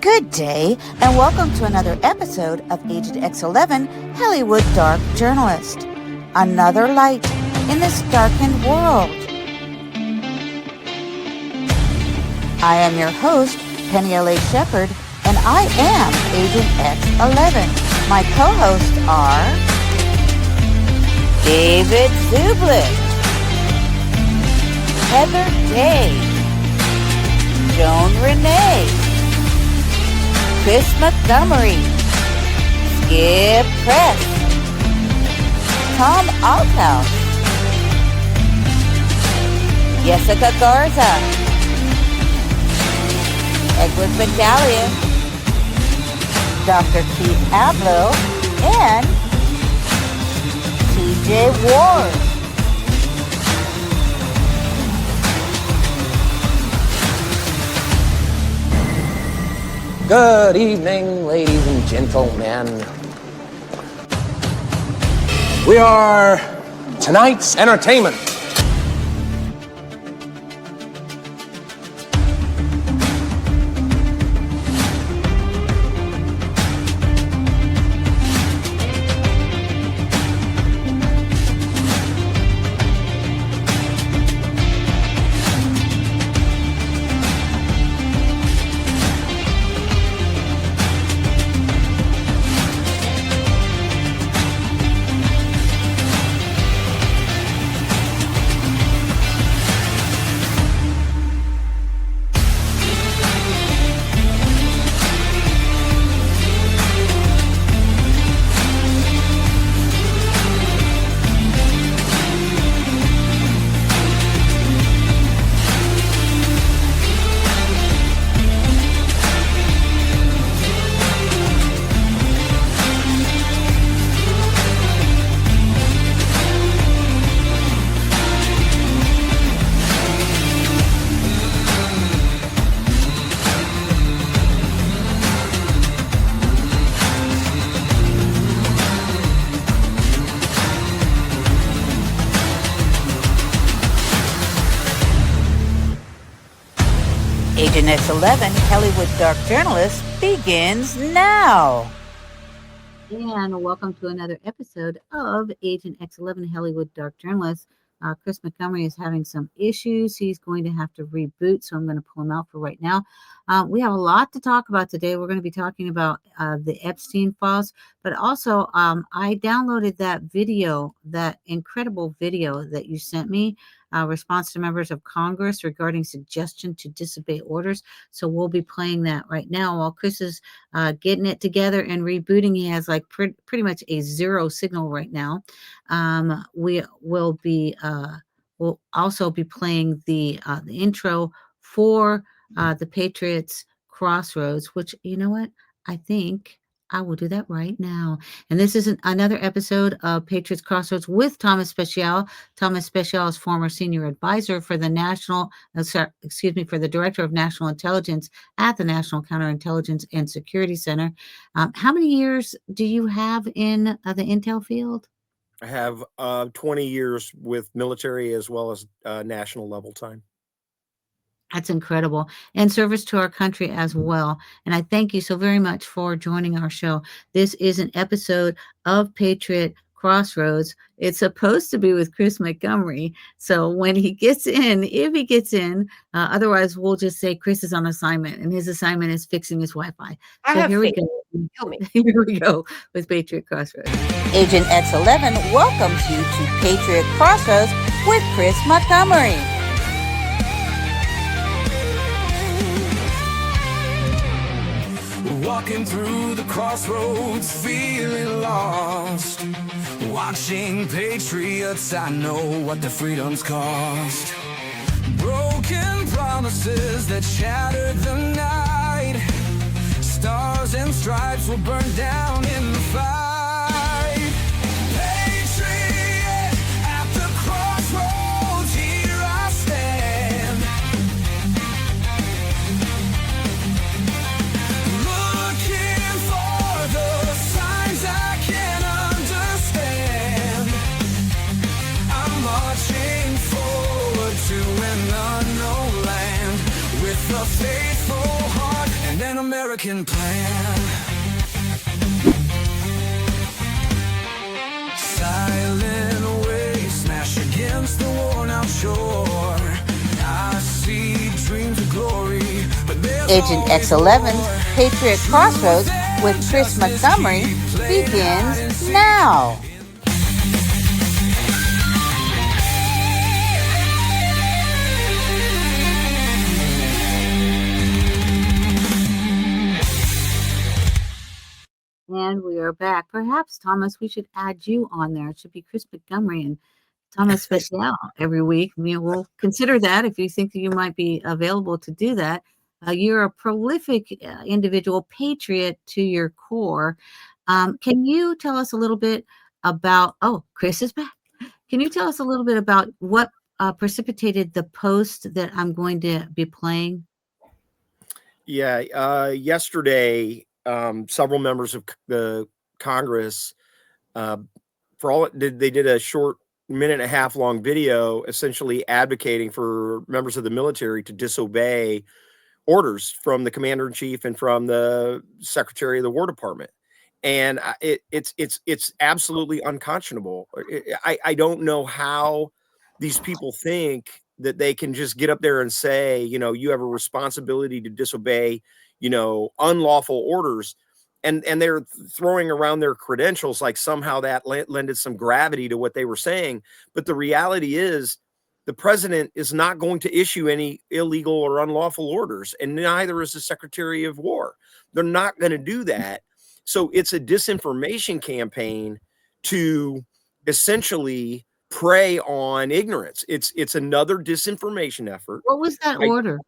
Good day, and welcome to another episode of Agent X11, Hollywood Dark Journalist. Another light in this darkened world. I am your host, Penny L.A. Shepherd, and I am Agent X11. My co-hosts are David Zublik, Heather Day, Joan Renee, Chris Montgomery, Skip Press, Tom Althouse, Jessica Garza, Edward Medallion, Dr. Keith Abloh, and TJ Ward. Good evening, ladies and gentlemen. We are tonight's entertainment. Agent X11, Hollywood Dark Journalist, begins now. And welcome to another episode of Agent X11, Hollywood Dark Journalist. Chris Montgomery is having some issues. He's going to have to reboot, so I'm going to pull him out for right now. We have a lot to talk about today. We're going to be talking about the Epstein files, but also I downloaded that video, that incredible video that you sent me, response to members of Congress regarding suggestion to disobey orders. So we'll be playing that right now while Chris is getting it together and rebooting. He has like pretty much a zero signal right now. We will be we'll also be playing the intro for the Patriots Crossroads, which, you know what, I think I will do that right now. And this is another episode of Patriots Crossroads with Thomas Speciale. Thomas Speciale is former senior advisor for the for the Director of National Intelligence at the National Counterintelligence and Security Center. How many years do you have in the intel field? I have 20 years with military as well as national level time. That's incredible. And service to our country as well. And I thank you so very much for joining our show. This is an episode of Patriot Crossroads. It's supposed to be with Chris Montgomery. So when he gets in, if he gets in, otherwise we'll just say Chris is on assignment, and his assignment is fixing his Wi-Fi. So here we go. Here we go with Patriot Crossroads. Agent X11 welcomes you to Patriot Crossroads with Chris Montgomery. Walking through the crossroads, feeling lost. Watching patriots, I know what the freedom's cost. Broken promises that shattered the night. Stars and stripes will burn down in the fight. Patriot at the crossroads, here I stand. Looking for the signs I can understand. I'm marching forward to an unknown land with the a faithful heart and an American plan. Silent waves smash against the worn-out shore. I see dreams of glory, but there's Agent X11's Patriot Crossroads with Chris Montgomery begins now. And we are back. Perhaps, Thomas, we should add you on there. It should be Chris Montgomery and Thomas Speciale every week. We'll consider that if you think that you might be available to do that. You're a prolific individual, patriot to your core. Can you tell us a little bit about, Chris is back. Can you tell us a little bit about what precipitated the post that I'm going to be playing? Yeah, yesterday, several members of the Congress, they did a short minute and a half long video essentially advocating for members of the military to disobey orders from the commander in chief and from the secretary of the War Department. And it's absolutely unconscionable. I don't know how these people think that they can just get up there and say, you have a responsibility to disobey, unlawful orders. And they're throwing around their credentials like somehow that lended some gravity to what they were saying. But the reality is the president is not going to issue any illegal or unlawful orders, and neither is the Secretary of War. They're not going to do that. So it's a disinformation campaign to essentially prey on ignorance. It's another disinformation effort. What was that order?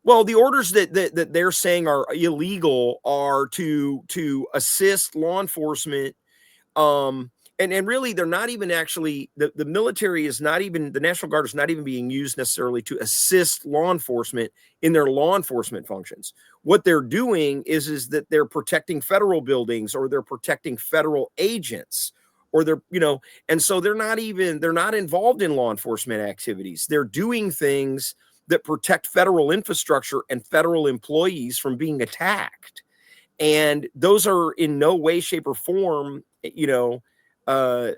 Well, the orders that they're saying are illegal are to assist law enforcement, and really they're not even actually, the military is not even, the National Guard is not even being used necessarily to assist law enforcement in their law enforcement functions. What they're doing is that they're protecting federal buildings, or they're protecting federal agents, or they're, and so they're not involved in law enforcement activities. They're doing things that protect federal infrastructure and federal employees from being attacked. And those are in no way, shape, or form, going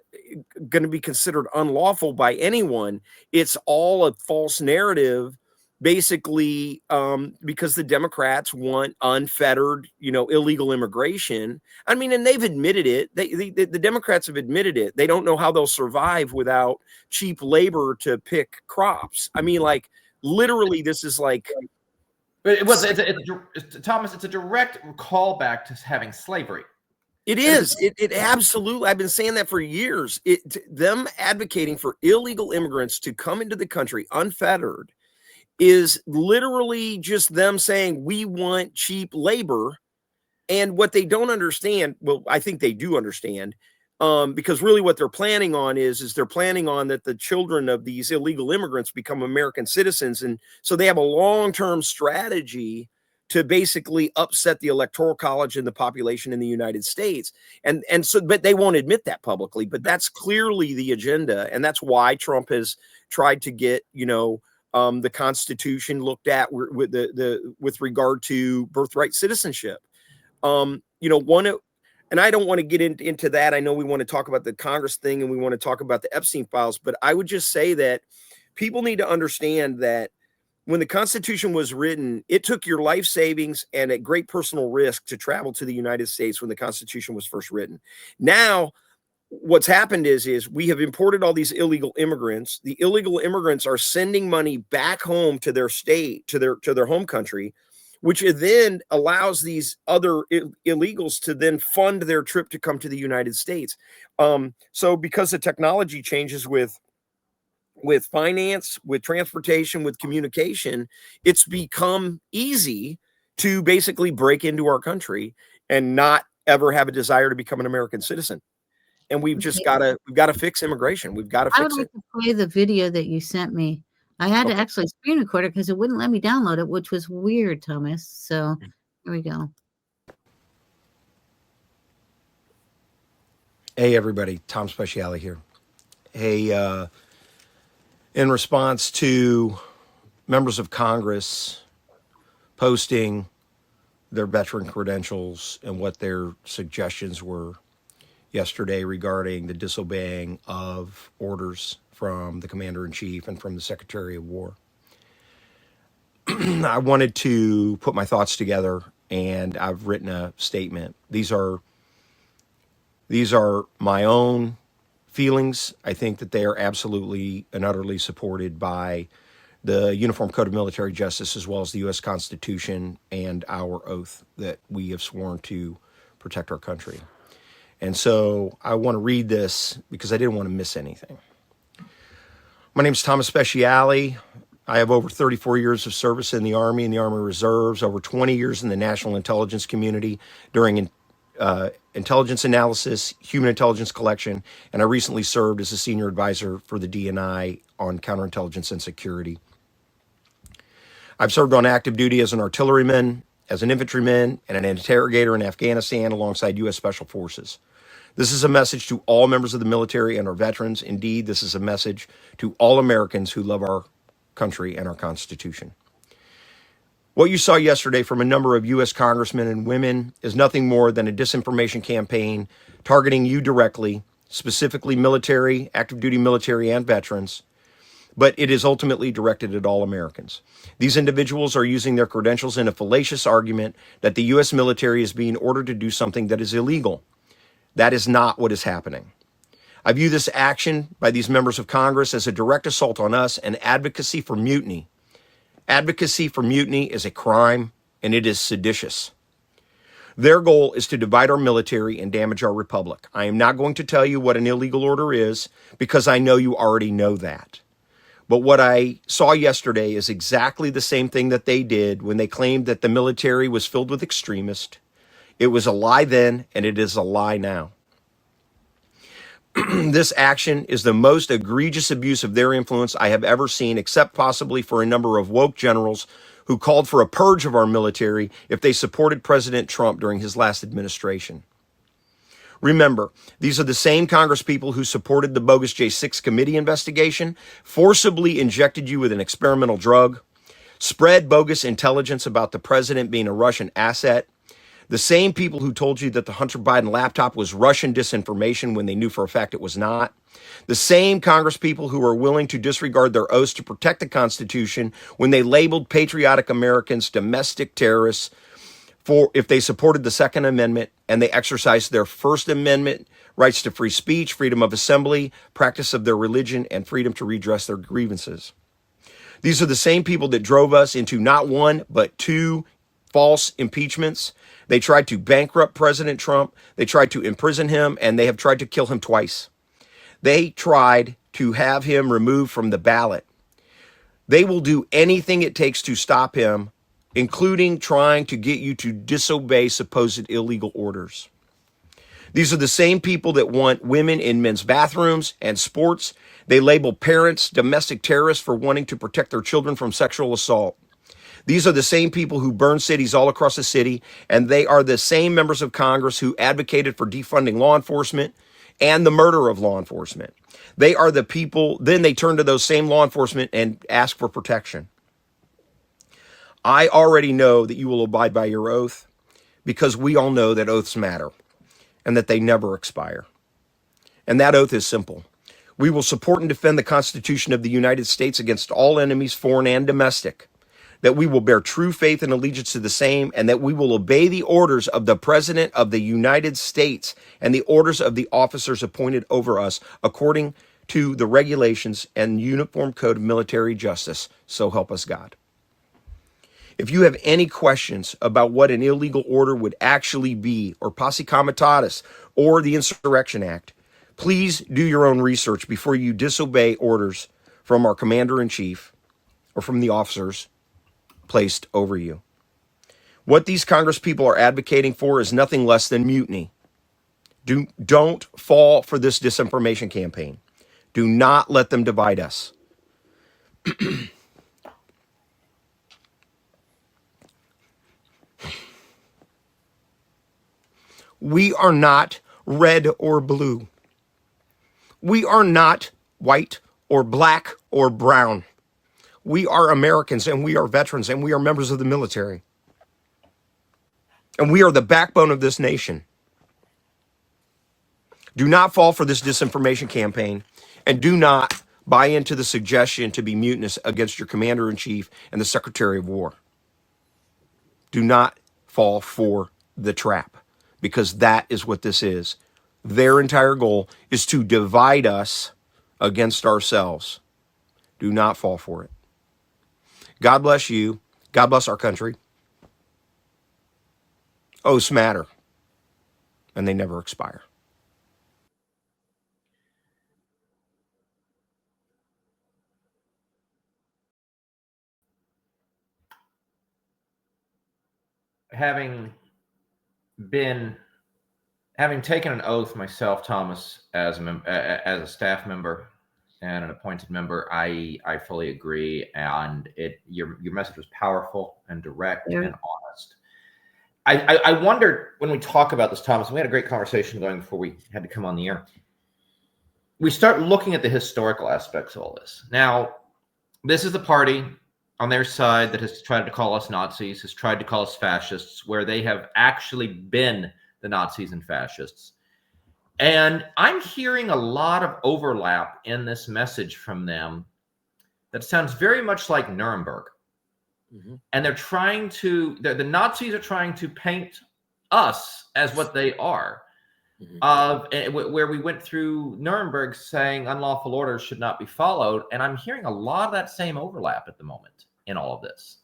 to be considered unlawful by anyone. It's all a false narrative, basically, because the Democrats want unfettered, illegal immigration. I mean, and they've admitted it. The Democrats have admitted it. They don't know how they'll survive without cheap labor to pick crops. I mean, like, literally, this is like. But Thomas, it's a direct callback to having slavery. It is. It absolutely. I've been saying that for years. Them advocating for illegal immigrants to come into the country unfettered is literally just them saying we want cheap labor. And what they don't understand, well, I think they do understand, because really what they're planning on is they're planning on that the children of these illegal immigrants become American citizens. And so they have a long-term strategy to basically upset the Electoral College and the population in the United States. And so, but they won't admit that publicly, but that's clearly the agenda. And that's why Trump has tried to get, the Constitution looked at with regard to birthright citizenship. And I don't want to get into that. I know we want to talk about the Congress thing and we want to talk about the Epstein files, but I would just say that people need to understand that when the Constitution was written, it took your life savings and at great personal risk to travel to the United States when the Constitution was first written. Now, what's happened is we have imported all these illegal immigrants. The illegal immigrants are sending money back home to their state, to their home country, which then allows these other illegals to then fund their trip to come to the United States. So because the technology changes with finance, with transportation, with communication, it's become easy to basically break into our country and not ever have a desire to become an American citizen. And we've just got to fix immigration. We've got to fix it. I would like to play the video that you sent me. I had to actually screen record it because it wouldn't let me download it, which was weird, Thomas. So here we go. Hey, everybody. Tom Speciale here. Hey, in response to members of Congress posting their veteran credentials and what their suggestions were yesterday regarding the disobeying of orders from the Commander-in-Chief and from the Secretary of War. I wanted to put my thoughts together, and I've written a statement. These are my own feelings. I think that they are absolutely and utterly supported by the Uniform Code of Military Justice, as well as the U.S. Constitution and our oath that we have sworn to protect our country. And so I want to read this because I didn't want to miss anything. My name is Thomas Speciale. I have over 34 years of service in the Army and the Army Reserves, over 20 years in the national intelligence community during intelligence analysis, human intelligence collection, and I recently served as a senior advisor for the DNI on counterintelligence and security. I've served on active duty as an artilleryman, as an infantryman, and an interrogator in Afghanistan alongside U.S. Special Forces. This is a message to all members of the military and our veterans. Indeed, this is a message to all Americans who love our country and our Constitution. What you saw yesterday from a number of U.S. congressmen and women is nothing more than a disinformation campaign targeting you directly, specifically military, active duty military, and veterans, but it is ultimately directed at all Americans. These individuals are using their credentials in a fallacious argument that the U.S. military is being ordered to do something that is illegal. That is not what is happening. I view this action by these members of Congress as a direct assault on us and advocacy for mutiny. Advocacy for mutiny is a crime, and it is seditious. Their goal is to divide our military and damage our republic. I am not going to tell you what an illegal order is because I know you already know that. But what I saw yesterday is exactly the same thing that they did when they claimed that the military was filled with extremists. It was a lie then, and it is a lie now. This action is the most egregious abuse of their influence I have ever seen, except possibly for a number of woke generals who called for a purge of our military if they supported President Trump during his last administration. Remember, these are the same Congresspeople who supported the bogus J6 committee investigation, forcibly injected you with an experimental drug, spread bogus intelligence about the president being a Russian asset, the same people who told you that the Hunter Biden laptop was Russian disinformation when they knew for a fact it was not. The same Congresspeople who are willing to disregard their oaths to protect the Constitution when they labeled patriotic Americans domestic terrorists for if they supported the Second Amendment and they exercised their First Amendment rights to free speech, freedom of assembly, practice of their religion, and freedom to redress their grievances. These are the same people that drove us into not one, but two false impeachments. They tried to bankrupt President Trump. They tried to imprison him, and they have tried to kill him twice. They tried to have him removed from the ballot. They will do anything it takes to stop him, including trying to get you to disobey supposed illegal orders. These are the same people that want women in men's bathrooms and sports. They label parents domestic terrorists for wanting to protect their children from sexual assault. These are the same people who burn cities all across the city, and they are the same members of Congress who advocated for defunding law enforcement and the murder of law enforcement. They are the people, then they turn to those same law enforcement and ask for protection. I already know that you will abide by your oath because we all know that oaths matter and that they never expire. And that oath is simple. We will support and defend the Constitution of the United States against all enemies, foreign and domestic. That we will bear true faith and allegiance to the same, and that we will obey the orders of the President of the United States and the orders of the officers appointed over us according to the regulations and Uniform Code of Military Justice. So help us God. If you have any questions about what an illegal order would actually be, or posse comitatus, or the Insurrection Act, please do your own research before you disobey orders from our Commander-in-Chief or from the officers placed over you. What these Congresspeople are advocating for is nothing less than mutiny. Don't fall for this disinformation campaign. Do not let them divide us. We are not red or blue. We are not white or black or brown. We are Americans, and we are veterans, and we are members of the military. And we are the backbone of this nation. Do not fall for this disinformation campaign, and do not buy into the suggestion to be mutinous against your commander-in-chief and the Secretary of War. Do not fall for the trap, because that is what this is. Their entire goal is to divide us against ourselves. Do not fall for it. God bless you. God bless our country. Oaths matter, and they never expire. Having taken an oath myself, Thomas, as a staff member and an appointed member, I fully agree, and your message was powerful and direct and honest. I wondered, when we talk about this, Thomas, and we had a great conversation going before we had to come on the air. We start looking at the historical aspects of all this. Now, this is the party on their side that has tried to call us Nazis, has tried to call us fascists, where they have actually been the Nazis and fascists. And I'm hearing a lot of overlap in this message from them that sounds very much like Nuremberg. Mm-hmm. And they're trying to, the Nazis are trying to paint us as what they are. Mm-hmm. Where we went through Nuremberg saying unlawful orders should not be followed. And I'm hearing a lot of that same overlap at the moment in all of this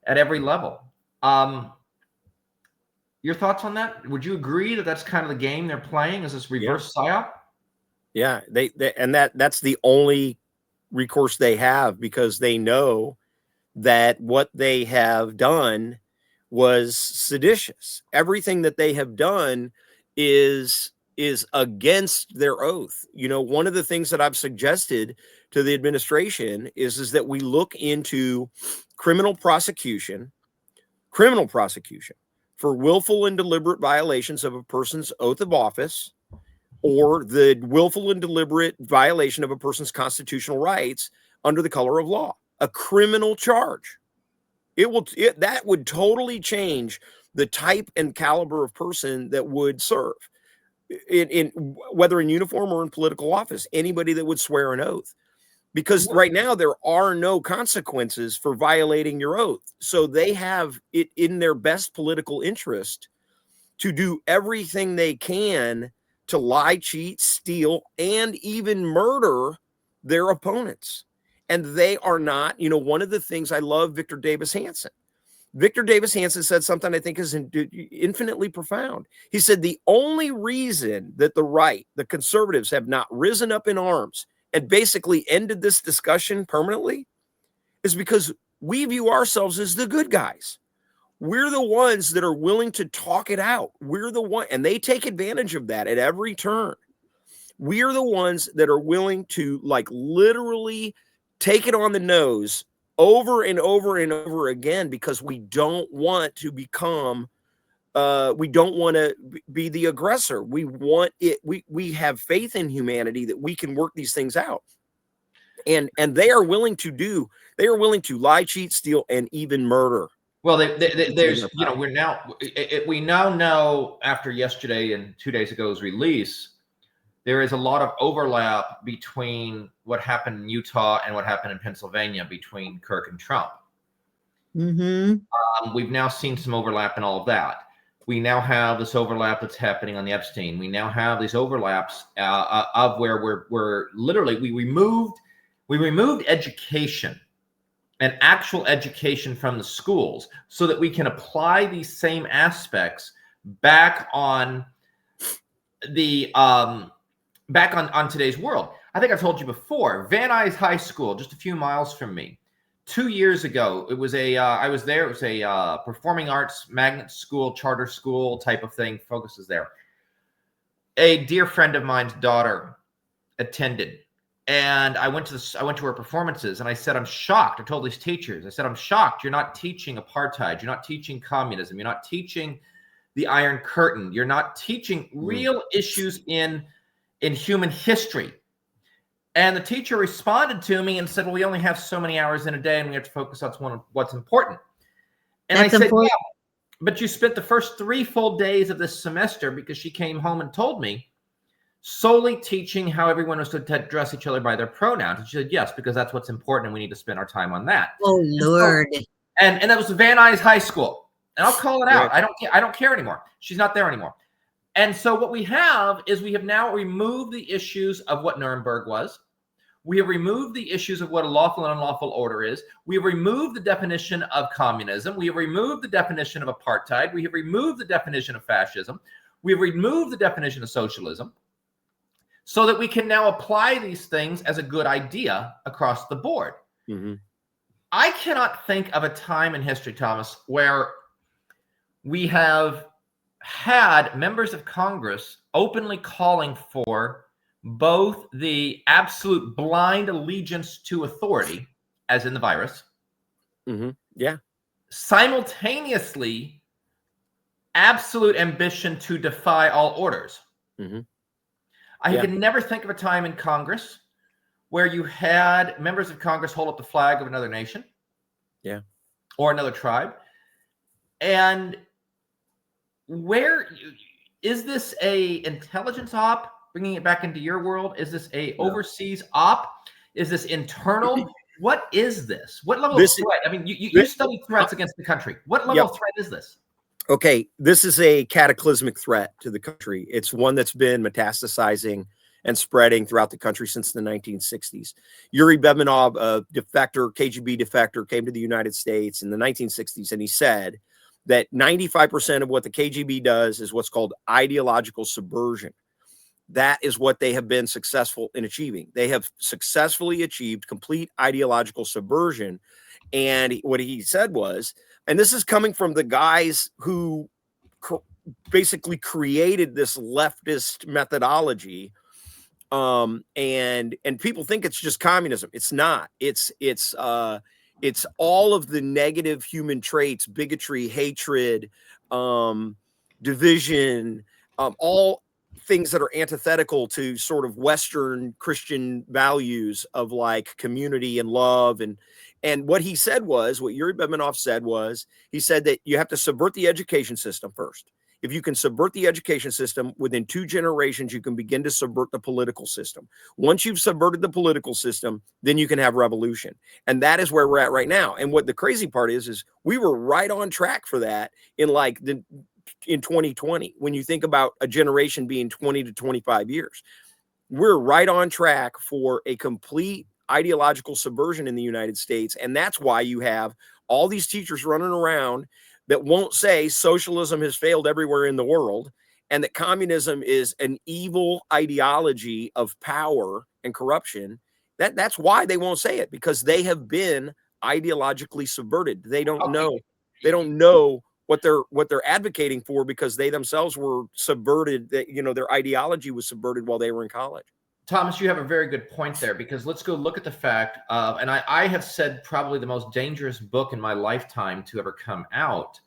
at every level. Your thoughts on that? Would you agree that that's kind of the game they're playing? Is this reverse psyop? Yeah, that's the only recourse they have, because they know that what they have done was seditious. Everything that they have done is against their oath. You know, one of the things that I've suggested to the administration is that we look into criminal prosecution for willful and deliberate violations of a person's oath of office, or the willful and deliberate violation of a person's constitutional rights under the color of law. A criminal charge. That would totally change the type and caliber of person that would serve in whether in uniform or in political office. Anybody that would swear an oath. Because right now there are no consequences for violating your oath. So they have it in their best political interest to do everything they can to lie, cheat, steal, and even murder their opponents. And they are not, you know, one of the things I love Victor Davis Hanson. Victor Davis Hanson said something I think is infinitely profound. He said the only reason that the right, the conservatives, have not risen up in arms and basically ended this discussion permanently is because we view ourselves as the good guys. We're the ones that are willing to talk it out. We're the one, and they take advantage of that at every turn. We're the ones that are willing to, like, literally take it on the nose over and over and over again, because we don't want to become we don't want to be the aggressor. We want it. We have faith in humanity that we can work these things out. And they are willing to lie, cheat, steal, and even murder. Well, there's, you know, we now know, after yesterday and 2 days ago's release, there is a lot of overlap between what happened in Utah and what happened in Pennsylvania between Kirk and Trump. Mm-hmm. We've now seen some overlap in all of that. We now have this overlap that's happening on the Epstein. We now have these overlaps of where we're literally, we removed education and actual education from the schools so that we can apply these same aspects back on the back on today's world. I think I've told you before, Van Nuys High School, just a few miles from me. 2 years ago, it was I was there. It was a performing arts magnet school, charter school type of thing. Focuses there. A dear friend of mine's daughter attended, and I went to her performances, and I said, I'm shocked. I told these teachers, I said, I'm shocked. You're not teaching apartheid. You're not teaching communism. You're not teaching the Iron Curtain. You're not teaching real issues in human history. And the teacher responded to me and said, well, we only have so many hours in a day and we have to focus on what's important. And That's I said, important. yeah, but you spent the first 3 full days of this semester, because she came home and told me, solely teaching how everyone was to address each other by their pronouns. And she said, yes, because that's what's important and we need to spend our time on that. Oh, Lord. And that was Van Nuys High School. And I'll call it out. Right. I don't care anymore. She's not there anymore. And so what we have is we have now removed the issues of what Nuremberg was. We have removed the issues of what a lawful and unlawful order is. We have removed the definition of communism. We have removed the definition of apartheid. We have removed the definition of fascism. We have removed the definition of socialism, so that we can now apply these things as a good idea across the board. Mm-hmm. I cannot think of a time in history, Thomas, where we have had members of Congress openly calling for both the absolute blind allegiance to authority, as in the virus, Mm-hmm. Yeah. simultaneously absolute ambition to defy all orders. Mm-hmm. I Yeah. can never think of a time in Congress where you had members of Congress hold up the flag of another nation, Yeah. or another tribe. And where is this a intelligence op? Bringing it back into your world, is this a overseas op? Is this internal? What is this? What level of threat? I mean, you study threats against the country. What level of threat is this? Okay, this is a cataclysmic threat to the country. It's one that's been metastasizing and spreading throughout the country since the 1960s. Yuri Bezmenov, a defector, KGB defector, came to the United States in the 1960s, and he said that 95% of what the KGB does is what's called ideological subversion. That is what they have been successful in achieving. They have successfully achieved complete ideological subversion. And what he said was, and this is coming from the guys who basically created this leftist methodology, and people think it's just communism. It's not. It's all of the negative human traits: bigotry, hatred, division, all things that are antithetical to sort of Western Christian values of like community and love. And what he said was, what Yuri Bezmenov said was, he said that you have to subvert the education system first. If you can subvert the education system, within 2 generations, you can begin to subvert the political system. Once you've subverted the political system, then you can have revolution. And that is where we're at right now. And what the crazy part is we were right on track for that in 2020. When you think about a generation being 20 to 25 years, we're right on track for a complete ideological subversion in the United States. And that's why you have all these teachers running around that won't say socialism has failed everywhere in the world and that communism is an evil ideology of power and corruption. That's why they won't say it, because they have been ideologically subverted. They don't know. They don't know what they're advocating for, because they themselves were subverted. That, their ideology was subverted while they were in college. Thomas, you have a very good point there, because let's go look at the fact of, and I have said probably the most dangerous book in my lifetime to ever come out,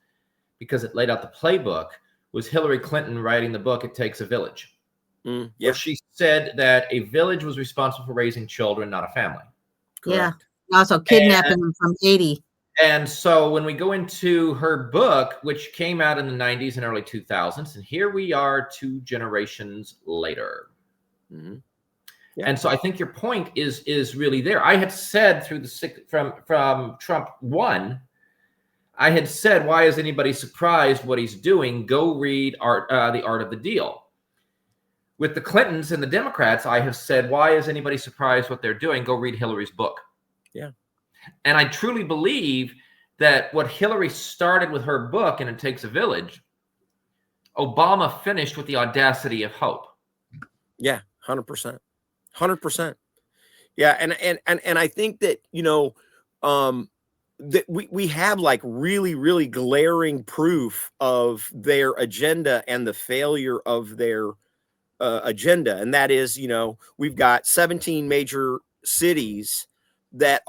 because it laid out the playbook, was Hillary Clinton writing the book, It Takes a Village. Where she said that a village was responsible for raising children, not a family. Correct. Yeah. Also kidnapping them from Haiti. And so when we go into her book, which came out in the 90s and early 2000s, and here we are 2 generations later. Mm-hmm. Yeah. And so I think your point is really there. I had said from Trump 1, I had said, why is anybody surprised what he's doing? Go read The Art of the Deal. With the Clintons and the Democrats, I have said, why is anybody surprised what they're doing? Go read Hillary's book. Yeah. And I truly believe that what Hillary started with her book, and It Takes a Village, Obama finished with The Audacity of Hope. Yeah, 100%. 100%. Yeah, and I think that, that we have like really, really glaring proof of their agenda and the failure of their agenda. And that is, we've got 17 major cities that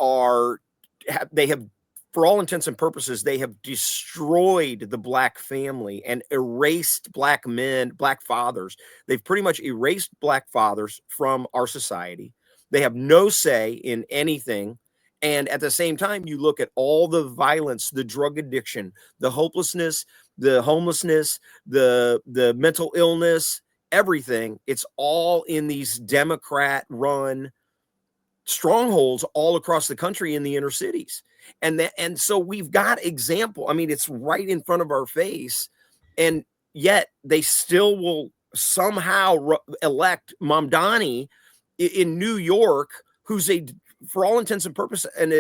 they have, for all intents and purposes, they have destroyed the Black family and erased Black men, Black fathers. They've pretty much erased Black fathers from our society. They have no say in anything. And at the same time, you look at all the violence, the drug addiction, the hopelessness, the homelessness, the mental illness, everything. It's all in these Democrat-run strongholds all across the country in the inner cities. And so we've got example. I mean, it's right in front of our face. And yet they still will somehow elect Mamdani in New York, who's for all intents and purposes, an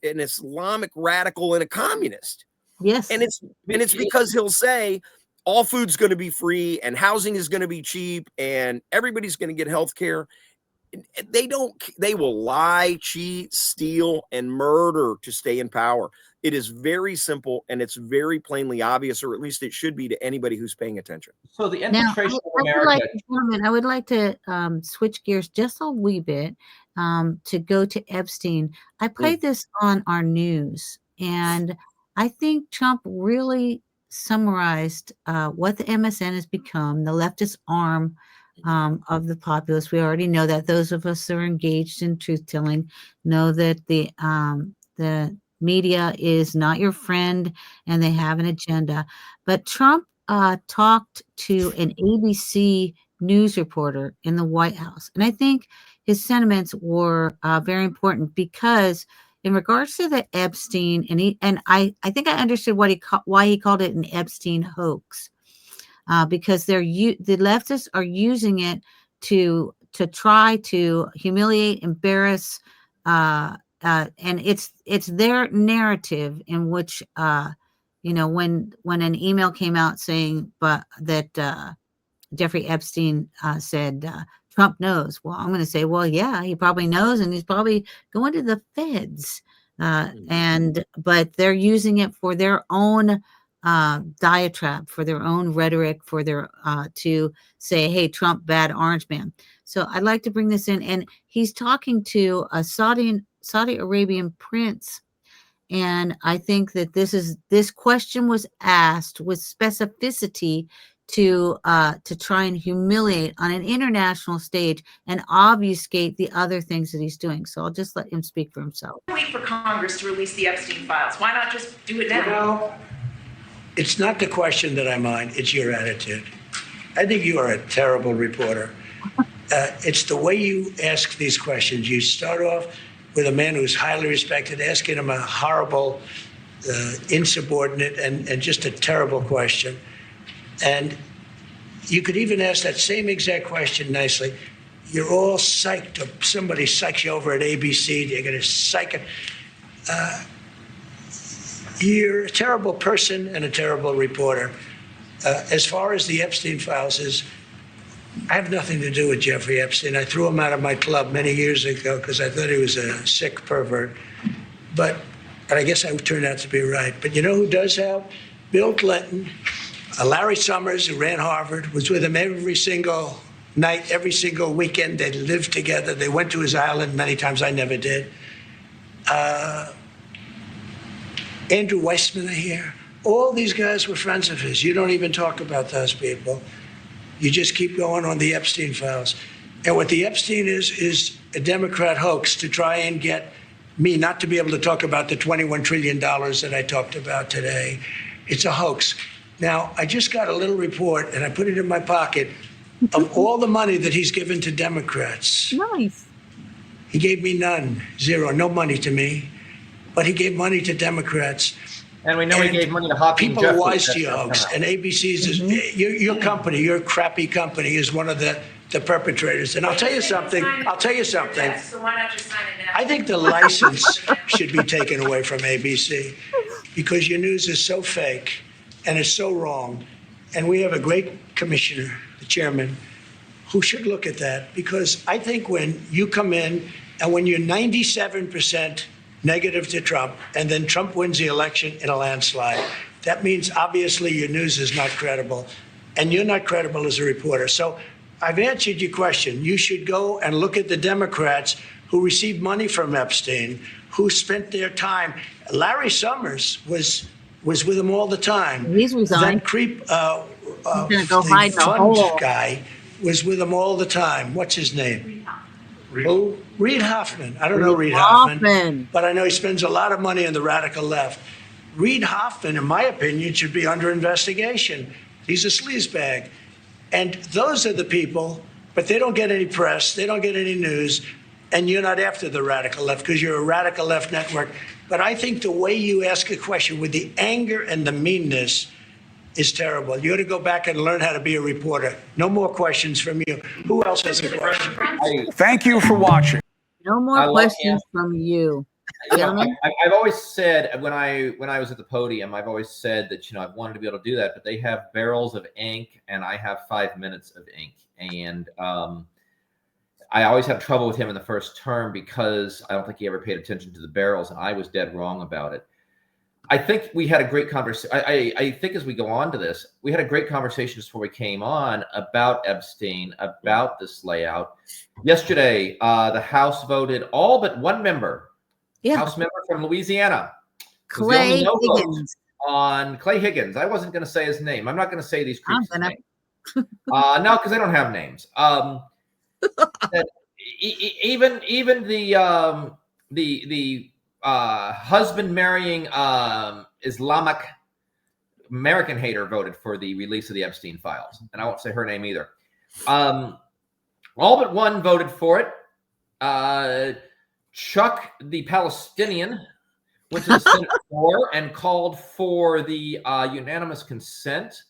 Islamic radical and a communist. Yes. And it's because he'll say all food's going to be free and housing is going to be cheap and everybody's going to get health care. They will lie, cheat, steal, and murder to stay in power. It is very simple and it's very plainly obvious, or at least it should be to anybody who's paying attention. So the infiltration of America. I would like to switch gears just a wee bit to go to Epstein. I played this on our news, and I think Trump really summarized what the MSN has become, the leftist arm of the populace. We already know that. Those of us that are engaged in truth-telling know that the media is not your friend and they have an agenda. But Trump talked to an ABC news reporter in the White House. And I think his sentiments were very important because in regards to the Epstein, and I think I understood why he called it an Epstein hoax. Because the leftists are using it to try to humiliate, embarrass, and it's their narrative in which when an email came out saying that Jeffrey Epstein said Trump knows. Well, I'm going to say, well, yeah, he probably knows, and he's probably going to the feds. But they're using it for their own diatribe, for their own rhetoric, for their to say, hey, Trump, bad orange man. So I'd like to bring this in, and he's talking to a Saudi Arabian prince, and I think that this question was asked with specificity to try and humiliate on an international stage and obfuscate the other things that he's doing. So I'll just let him speak for himself. Wait for Congress to release the Epstein files. Why not just do it now? Well, it's not the question that I mind, it's your attitude. I think you are a terrible reporter. It's the way you ask these questions. You start off with a man who's highly respected, asking him a horrible, insubordinate, and just a terrible question. And you could even ask that same exact question nicely. You're all psyched up. Somebody psychs you over at ABC. They're going to psych it. You're a terrible person and a terrible reporter. As far as the Epstein files I have nothing to do with Jeffrey Epstein. I threw him out of my club many years ago because I thought he was a sick pervert. But I guess I turned out to be right. But you know who does have? Bill Clinton. Larry Summers, who ran Harvard, was with him every single night, every single weekend. They lived together. They went to his island many times. I never did. Andrew Weissman here. All these guys were friends of his. You don't even talk about those people. You just keep going on the Epstein files. And what the Epstein is a Democrat hoax to try and get me not to be able to talk about the $21 trillion that I talked about today. It's a hoax. Now, I just got a little report, and I put it in my pocket, of all the money that he's given to Democrats. Nice. He gave me none, zero, no money to me. But he gave money to Democrats. And we know he gave money to Hawking. People are wise to your hoax. And ABC's your company, your crappy company, is one of the perpetrators. And I'll tell you something. Yes, so why not just sign it now? I think the license should be taken away from ABC because your news is so fake and it's so wrong. And we have a great commissioner, the chairman, who should look at that, because I think when you come in and when you're 97% negative to Trump and then Trump wins the election in a landslide, that means obviously your news is not credible and you're not credible as a reporter. So I've answered your question. You should go and look at the Democrats who received money from Epstein, who spent their time. Larry Summers was with him all the time. He's resigned. That creep, He's gonna go hide in a hole. guy was with him all the time. What's his name? Who? Reid Hoffman. I don't know Reid Hoffman, but I know he spends a lot of money on the radical left. Reid Hoffman, in my opinion, should be under investigation. He's a sleazebag. And those are the people, but they don't get any press, they don't get any news, and you're not after the radical left because you're a radical left network. But I think the way you ask a question with the anger and the meanness is terrible. You ought to go back and learn how to be a reporter. No more questions from you. Who else has a question? Thank you for watching. No more questions from you. I've always said when I was at the podium, I've always said that I've wanted to be able to do that, but they have barrels of ink and I have 5 minutes of ink, and I always had trouble with him in the first term because I don't think he ever paid attention to the barrels, and I was dead wrong about it. I think we had a great conversation. I think as we go on to this, we had a great conversation just before we came on about Epstein, about this layout. Yesterday, the House voted all but one member. Yeah. House member from Louisiana. Clay Higgins. On Clay Higgins. I wasn't going to say his name. I'm not going to say these creeps' names. No, because I don't have names. Even the husband marrying Islamic American hater voted for the release of the Epstein files, and I won't say her name either. All but one voted for it. Chuck, the Palestinian, went to the Senate floor and called for the unanimous consent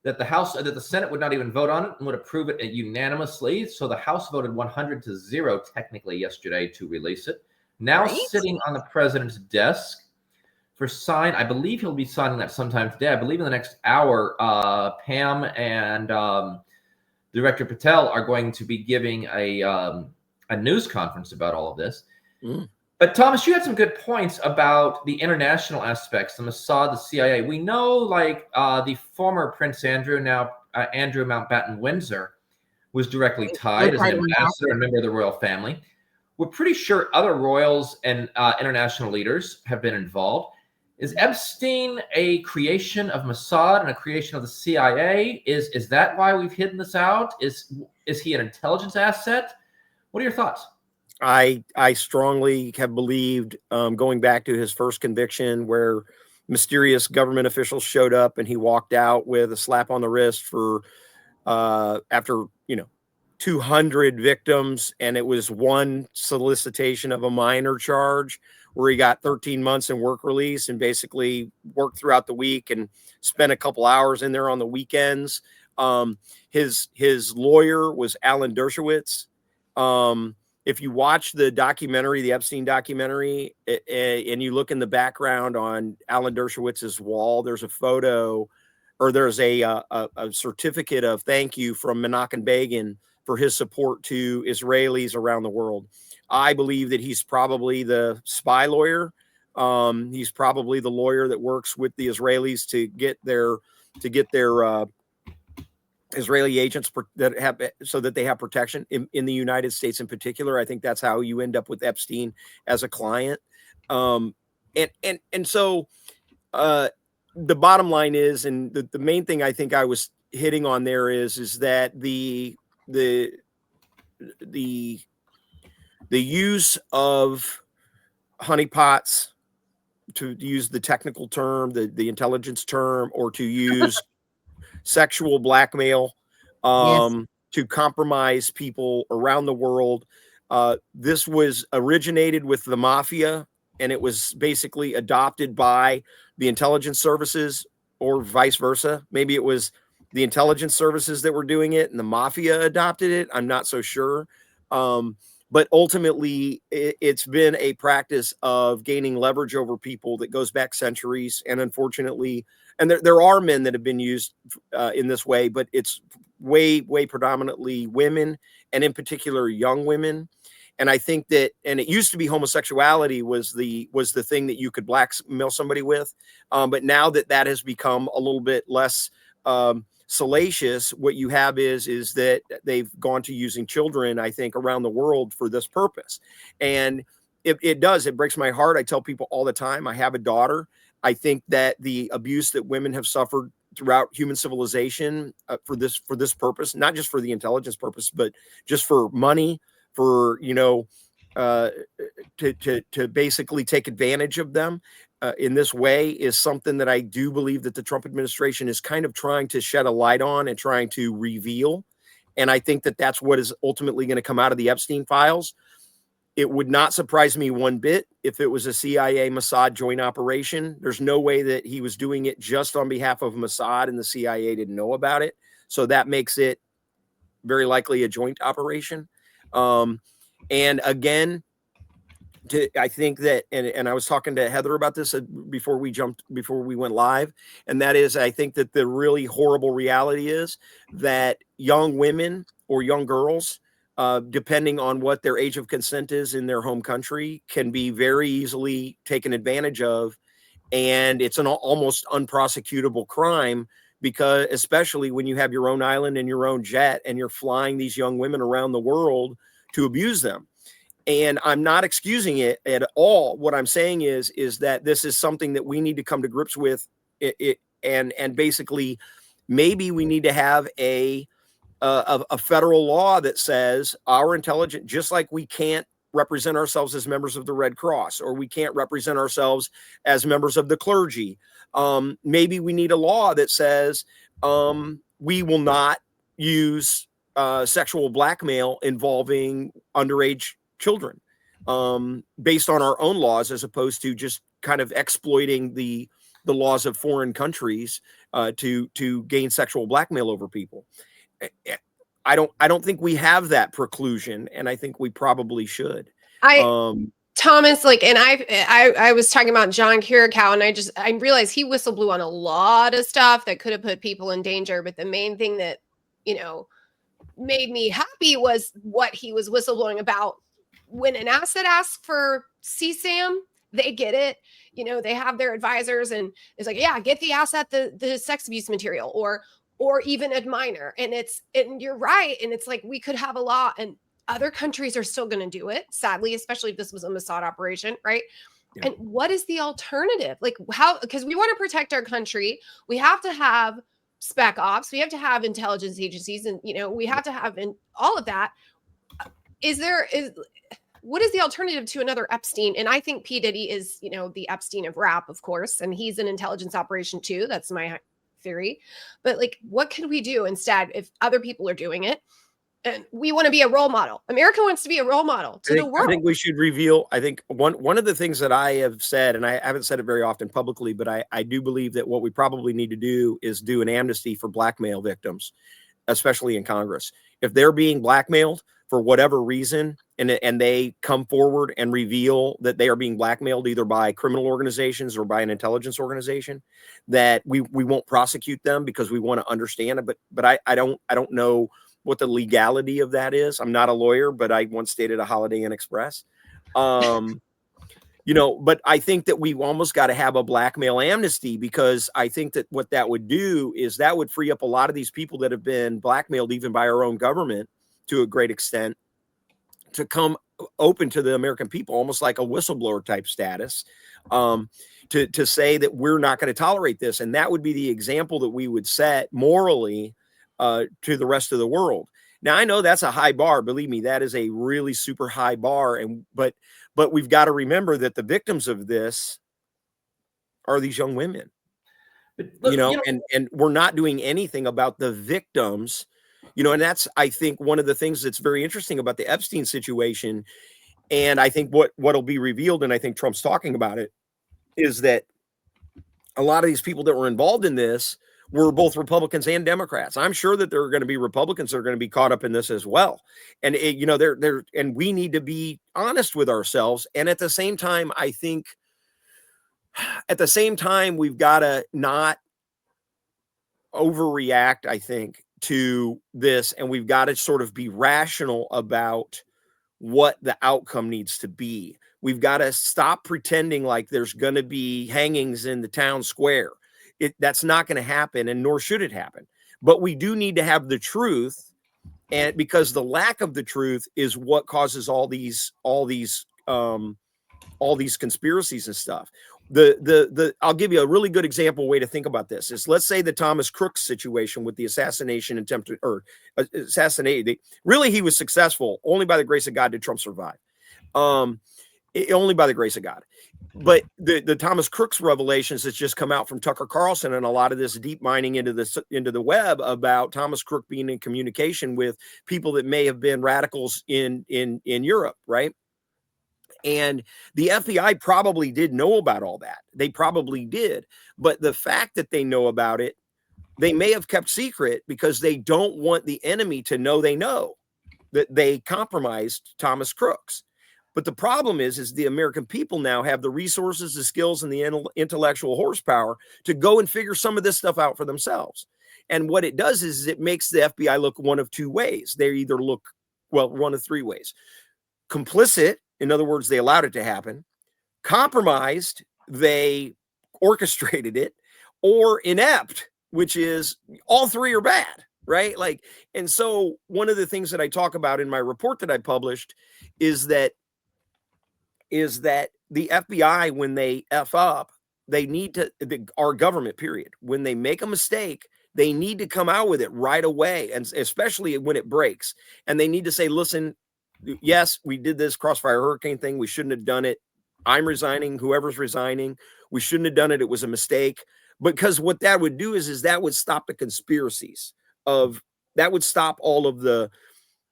that the Senate would not even vote on it and would approve it unanimously. So the House voted 100-0 technically yesterday to release it. Now sitting on the president's desk for sign. I believe he'll be signing that sometime today. I believe in the next hour, Pam and Director Patel are going to be giving a news conference about all of this. But Thomas, you had some good points about the international aspects, the Mossad, the CIA. We know, the former Prince Andrew, now Andrew Mountbatten Windsor, was directly tied as an ambassador and member of the royal family. We're pretty sure other royals and international leaders have been involved. Is Epstein a creation of Mossad and a creation of the CIA? Is that why we've hidden this out? Is he an intelligence asset? What are your thoughts? I strongly have believed, going back to his first conviction, where mysterious government officials showed up and he walked out with a slap on the wrist for after 200 victims, and it was one solicitation of a minor charge where he got 13 months in work release and basically worked throughout the week and spent a couple hours in there on the weekends. His lawyer was Alan Dershowitz. If you watch the documentary, the Epstein documentary, and you look in the background on Alan Dershowitz's wall, there's a photo, or there's a certificate of thank you from Menachem Begin for his support to Israelis around the world. I believe that he's probably the spy lawyer. He's probably the lawyer that works with the Israelis to get their Israeli agents that have, so that they have protection in the United States in particular. I think that's how you end up with Epstein as a client. So the bottom line is, and the main thing I think I was hitting on there is that the use of honeypots, to use the technical term, the intelligence term, or to use sexual blackmail to compromise people around the world. This was originated with the mafia, and it was basically adopted by the intelligence services, or vice versa. Maybe it was the intelligence services that were doing it and the mafia adopted it. I'm not so sure. But ultimately, it's been a practice of gaining leverage over people that goes back centuries. And unfortunately, and there are men that have been used in this way, but it's way predominantly women, and in particular young women. And I think that, and it used to be homosexuality was the thing that you could blackmail somebody with, but now that has become a little bit less salacious. What you have is that they've gone to using children, I think, around the world for this purpose. And it breaks my heart. I tell people all the time, I have a daughter. I think that the abuse that women have suffered throughout human civilization for this purpose, not just for the intelligence purpose, but just for money, for to basically take advantage of them in this way is something that I do believe that the Trump administration is kind of trying to shed a light on and trying to reveal. And I think that that's what is ultimately going to come out of the Epstein files. It would not surprise me one bit if it was a CIA Mossad joint operation. There's no way that he was doing it just on behalf of Mossad and the CIA didn't know about it. So that makes it very likely a joint operation. And again, I think that, and I was talking to Heather about this before we went live, and that is, I think that the really horrible reality is that young women or young girls, depending on what their age of consent is in their home country, can be very easily taken advantage of. And it's an almost unprosecutable crime, because especially when you have your own island and your own jet and you're flying these young women around the world to abuse them. And I'm not excusing it at all. What I'm saying is that this is something that we need to come to grips with and basically maybe we need to have a federal law that says our intelligence, just like we can't represent ourselves as members of the Red Cross, or we can't represent ourselves as members of the clergy. Maybe we need a law that says we will not use sexual blackmail involving underage children based on our own laws, as opposed to just kind of exploiting the laws of foreign countries to gain sexual blackmail over people. I don't think we have that preclusion, and I think we probably should. Thomas, like, and I was talking about John Kirikow, and I realized he whistleblew on a lot of stuff that could have put people in danger. But the main thing that, made me happy was what he was whistleblowing about. When an asset asks for CSAM, they get it. They have their advisors, and it's like, yeah, get the asset, the sex abuse material, or even a minor. And you're right. And it's like, we could have a law, and other countries are still going to do it, sadly, especially if this was a Mossad operation, right? Yeah. And what is the alternative? Like, how, because we want to protect our country, we have to have spec ops, we have to have intelligence agencies, and we have to have all of that. What is the alternative to another Epstein? And I think P. Diddy is, the Epstein of rap, of course, and he's an intelligence operation too. That's my theory. But like, what can we do instead if other people are doing it? And we want to be a role model. America wants to be a role model to the world. I think we should reveal. I think one of the things that I have said, and I haven't said it very often publicly, but I do believe that what we probably need to do is do an amnesty for blackmail victims, especially in Congress. If they're being blackmailed for whatever reason, and they come forward and reveal that they are being blackmailed either by criminal organizations or by an intelligence organization, that we won't prosecute them because we want to understand it. But I don't know what the legality of that is. I'm not a lawyer, but I once stayed at a Holiday Inn Express. But I think that we've almost got to have a blackmail amnesty, because I think that what that would do is that would free up a lot of these people that have been blackmailed even by our own government to a great extent to come open to the American people, almost like a whistleblower type status, to say that we're not going to tolerate this. And that would be the example that we would set morally to the rest of the world. Now, I know that's a high bar. Believe me, that is a really super high bar. But we've got to remember that the victims of this are these young women, and we're not doing anything about the victims, and that's, I think, one of the things that's very interesting about the Epstein situation. And I think what'll be revealed, and I think Trump's talking about it, is that a lot of these people that were involved in this were both Republicans and Democrats. I'm sure that there are going to be Republicans that are going to be caught up in this as well. And and we need to be honest with ourselves. And at the same time, I think we've got to not overreact, I think, to this. And we've got to sort of be rational about what the outcome needs to be. We've got to stop pretending like there's going to be hangings in the town square. That's not going to happen, and nor should it happen. But we do need to have the truth, and because the lack of the truth is what causes all these conspiracies and stuff. I'll give you a really good example way to think about this is, let's say the Thomas Crooks situation with the assassination attempted, or assassinated. Really, he was successful. Only by the grace of God did Trump survive. Only by the grace of God. But the Thomas Crooks revelations that's just come out from Tucker Carlson, and a lot of this deep mining into the web about Thomas Crook being in communication with people that may have been radicals in Europe, right? And the FBI probably did know about all that. They probably did. But the fact that they know about it, they may have kept secret because they don't want the enemy to know that they compromised Thomas Crooks. But the problem is the American people now have the resources, the skills, and the intellectual horsepower to go and figure some of this stuff out for themselves. And what it does is it makes the FBI look one of two ways. They either look, well, one of three ways. Complicit, in other words, they allowed it to happen. Compromised, they orchestrated it. Or inept, which is all three are bad, right? Like, and so one of the things that I talk about in my report that I published is that the FBI, when they F up, they need to, our government, period, when they make a mistake, they need to come out with it right away, and especially when it breaks. And they need to say, listen, yes, we did this Crossfire Hurricane thing. We shouldn't have done it. I'm resigning. Whoever's resigning, we shouldn't have done it. It was a mistake. Because what that would do is that would stop the conspiracies that would stop all of the,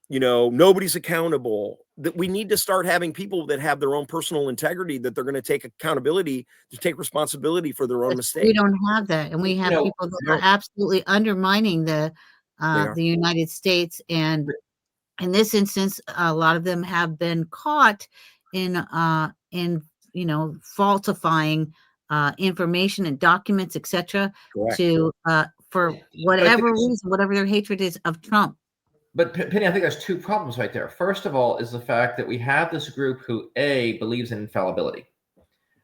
nobody's accountable. That we need to start having people that have their own personal integrity, that they're going to take accountability, to take responsibility for their own mistakes. We don't have that. And we have people that are absolutely undermining the United States. And in this instance, a lot of them have been caught in falsifying information and documents, etc., to for whatever reason, whatever their hatred is of Trump. But Penny, I think there's two problems right there. First of all, is the fact that we have this group who believes in infallibility.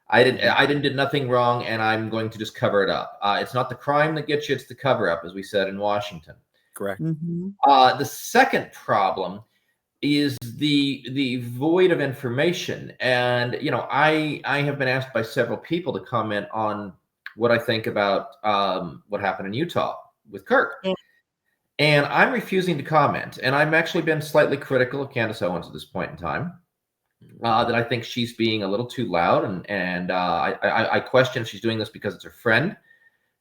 I did nothing wrong, and I'm going to just cover it up. It's not the crime that gets you; it's the cover up, as we said in Washington. Correct. Mm-hmm. The second problem is the void of information. And, I have been asked by several people to comment on what I think about what happened in Utah with Kirk. Yeah. And I'm refusing to comment. And I've actually been slightly critical of Candace Owens at this point in time, that I think she's being a little too loud. And I question if she's doing this because it's her friend,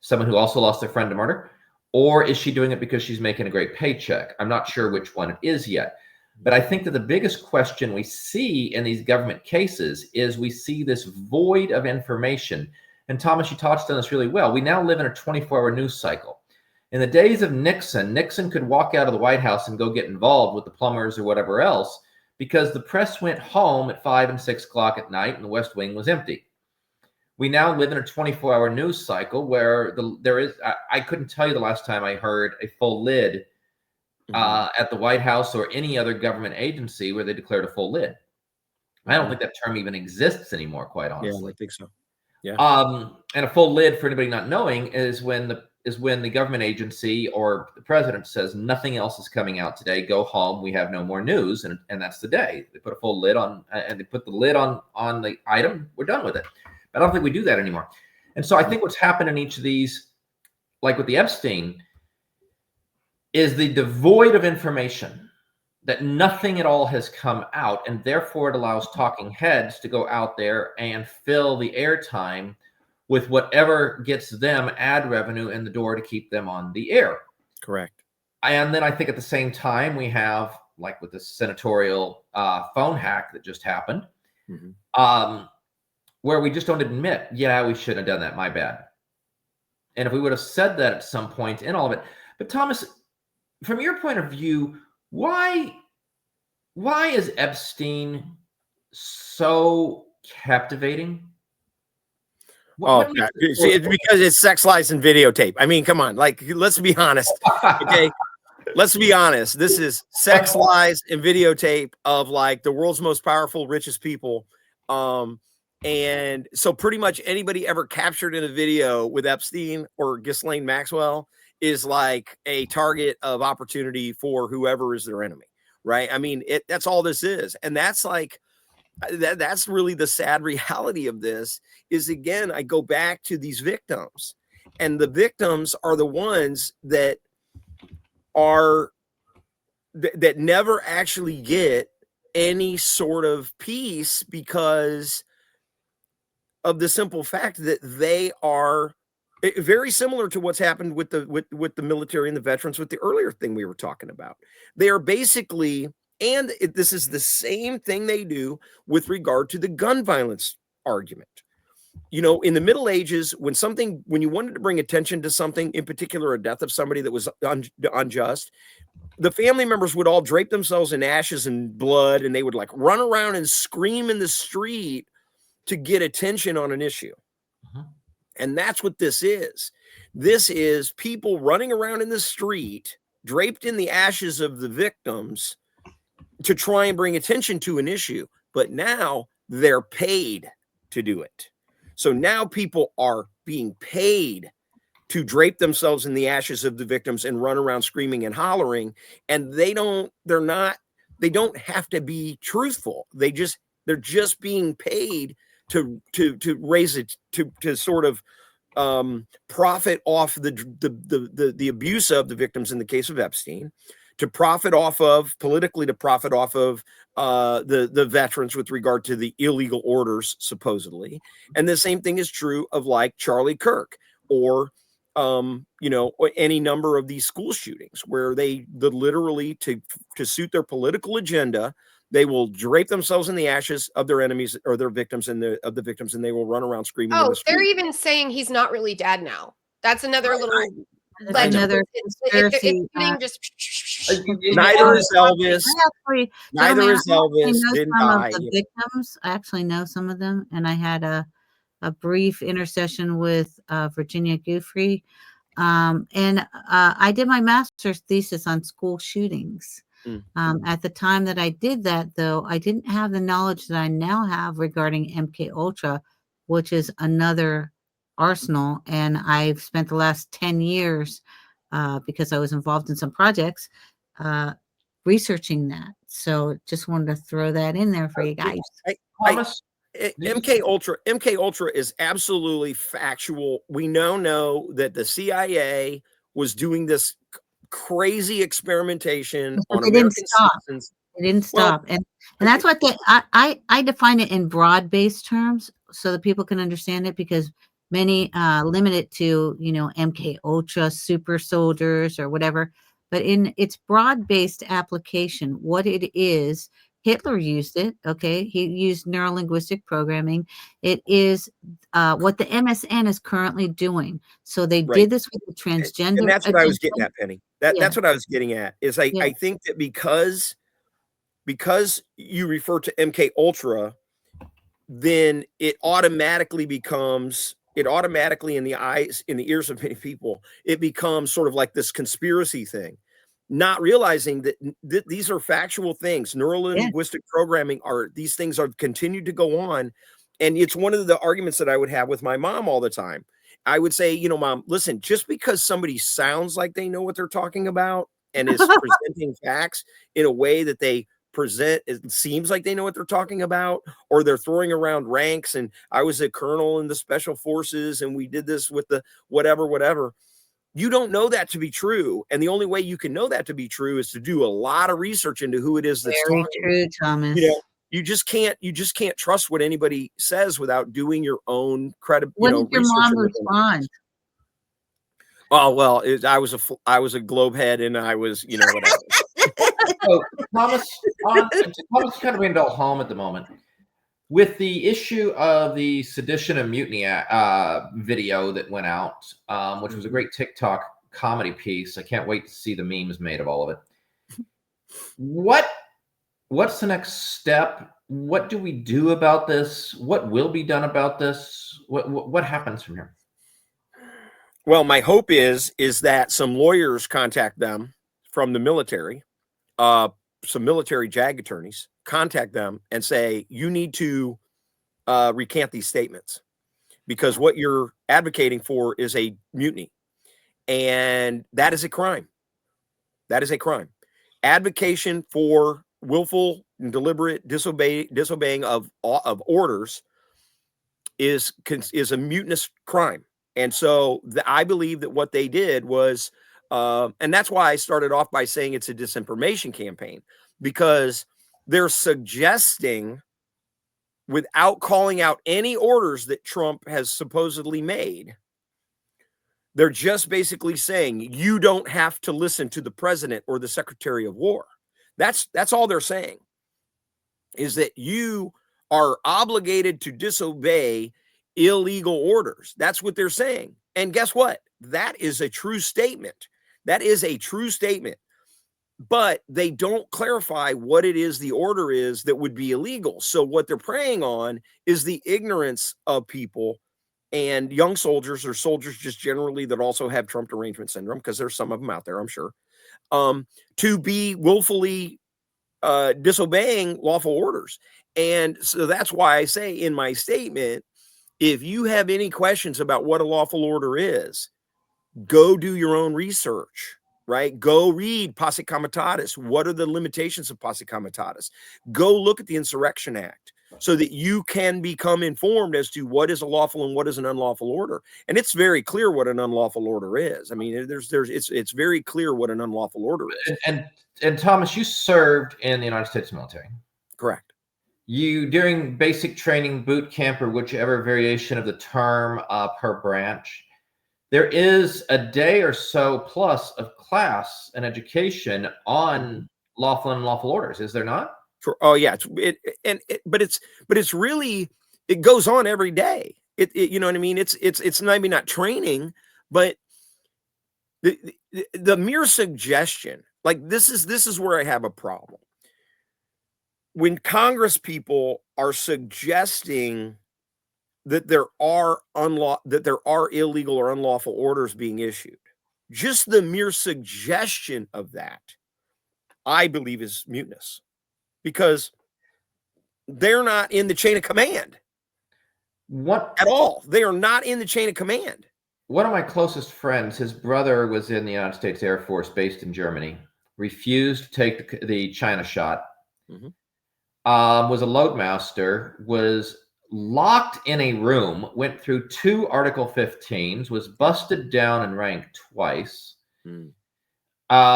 someone who also lost their friend to murder, or is she doing it because she's making a great paycheck? I'm not sure which one it is yet. But I think that the biggest question we see in these government cases is we see this void of information. And Thomas, you touched on this really well. We now live in a 24-hour news cycle. In the days of Nixon could walk out of the White House and go get involved with the plumbers or whatever else, because the press went home at 5 and 6 o'clock at night and the West Wing was empty. We now live in a 24-hour news cycle where I couldn't tell you the last time I heard a full lid at the White House or any other government agency where they declared a full lid. I don't think that term even exists anymore, quite honestly. Yeah, I think so. Yeah. And a full lid, for anybody not knowing, is when the government agency or the president says nothing else is coming out today. Go home. We have no more news, and that's the day. They put a full lid on, and they put the lid on the item. We're done with it. But I don't think we do that anymore. And so I think what's happened in each of these, like with the Epstein, is the devoid of information, that nothing at all has come out, and therefore it allows talking heads to go out there and fill the airtime with whatever gets them ad revenue in the door to keep them on the air. Correct. And then I think at the same time we have, like with the senatorial phone hack that just happened, where we just don't admit, yeah, we shouldn't have done that, my bad. And if we would have said that at some point in all of it. But Thomas, from your point of view, why is Epstein so captivating? God. It's because it's sex, lies, and videotape. I mean, come on, like, let's be honest. Okay. Let's be honest. This is sex, lies, and videotape of like the world's most powerful, richest people. And so pretty much anybody ever captured in a video with Epstein or Ghislaine Maxwell is like a target of opportunity for whoever is their enemy, right? I mean, that's all this is. And that's like, that's really the sad reality of this. Is again, I go back to these victims, and the victims are the ones that are that never actually get any sort of peace because of the simple fact that they are very similar to what's happened with the military and the veterans with the earlier thing we were talking about. They are basically, and this is the same thing they do with regard to the gun violence argument. You know, in the Middle Ages, when you wanted to bring attention to something, in particular a death of somebody that was unjust, the family members would all drape themselves in ashes and blood, and they would like run around and scream in the street to get attention on an issue. And that's what this is. This is people running around in the street, draped in the ashes of the victims to try and bring attention to an issue. But now they're paid to do it. So now people are being paid to drape themselves in the ashes of the victims and run around screaming and hollering. And they don't have to be truthful. They're just being paid to raise it, to sort of profit off the abuse of the victims in the case of Epstein, to profit off of the veterans with regard to the illegal orders, supposedly. And the same thing is true of like Charlie Kirk or any number of these school shootings where they literally to suit their political agenda, they will drape themselves in the ashes of their enemies or their victims and the victims, and they will run around screaming. Oh, they're even saying he's not really dead now. That's another little legend. Another Conspiracy. Neither is Elvis. Neither is I Elvis. know Didn't some die. of the victims. I actually know some of them, and I had a brief intercession with Virginia Giuffre, and I did my master's thesis on school shootings. At the time that I did that, though, I didn't have the knowledge that I now have regarding MK Ultra, which is another arsenal. And I've spent the last 10 years, because I was involved in some projects, researching that. So just wanted to throw that in there for you guys. MK Ultra is absolutely factual. We now know that the CIA was doing this crazy experimentation on American citizens. It didn't stop. And that's what I define it in broad-based terms so that people can understand it, because many limit it to, MK Ultra, super soldiers or whatever. But in its broad-based application, what it is, Hitler used it. Okay. He used neuro-linguistic programming. It is what the MSN is currently doing. So they did this with the transgender. And that's what I was getting at, Penny. That's what I was getting at is I think that because you refer to MK Ultra, then it automatically in the ears of many people, it becomes sort of like this conspiracy thing, not realizing that these are factual things. Neuro-linguistic programming these things are continued to go on. And it's one of the arguments that I would have with my mom all the time. I would say, Mom, listen, just because somebody sounds like they know what they're talking about and is presenting facts in a way that they present, it seems like they know what they're talking about, or they're throwing around ranks. And I was a colonel in the special forces and we did this with the whatever. You don't know that to be true. And the only way you can know that to be true is to do a lot of research into who it is that's very talking. True, Thomas. You just can't trust what anybody says without doing your own credit. What did your mom respond? Oh, well, I was a globe head and I was, whatever. So Thomas kind of being all home at the moment with the issue of the sedition and mutiny video that went out, which was a great TikTok comedy piece. I can't wait to see the memes made of all of it. What's the next step? What do we do about this? What will be done about this? What happens from here? Well, my hope is that some lawyers contact them from the military, some military JAG attorneys contact them and say, you need to recant these statements because what you're advocating for is a mutiny. And that is a crime. That is a crime. Advocation for willful and deliberate disobeying of orders is a mutinous crime. And so I believe that what they did was, and that's why I started off by saying it's a disinformation campaign, because they're suggesting, without calling out any orders that Trump has supposedly made, they're just basically saying you don't have to listen to the president or the Secretary of War. That's all they're saying, is that you are obligated to disobey illegal orders. That's what they're saying. And guess what? That is a true statement. That is a true statement. But they don't clarify what it is the order is that would be illegal. So what they're preying on is the ignorance of people and young soldiers, or soldiers just generally that also have Trump derangement syndrome, because there's some of them out there, I'm sure, to be willfully disobeying lawful orders. And so that's why I say in my statement, if you have any questions about what a lawful order is, go do your own research, right? Go read Posse Comitatus. What are the limitations of Posse Comitatus? Go look at the Insurrection Act so that you can become informed as to what is a lawful and what is an unlawful order. And it's very clear what an unlawful order is. I mean, it's very clear what an unlawful order is. And Thomas, you served in the United States military. Correct. You, during basic training, boot camp, or whichever variation of the term per branch, there is a day or so plus of class and education on lawful and unlawful orders, is there not? Oh yeah, but it's really, it goes on every day. It you know what I mean? It's maybe not training, but the mere suggestion, like this is where I have a problem. When Congress people are suggesting that there are illegal or unlawful orders being issued, just the mere suggestion of that, I believe, is mutinous, because they're not in the chain of command. What at all? They are not in the chain of command. One of my closest friends, his brother was in the United States Air Force based in Germany, refused to take the China shot, was a loadmaster, was locked in a room, went through 2 Article 15s, was busted down and ranked twice,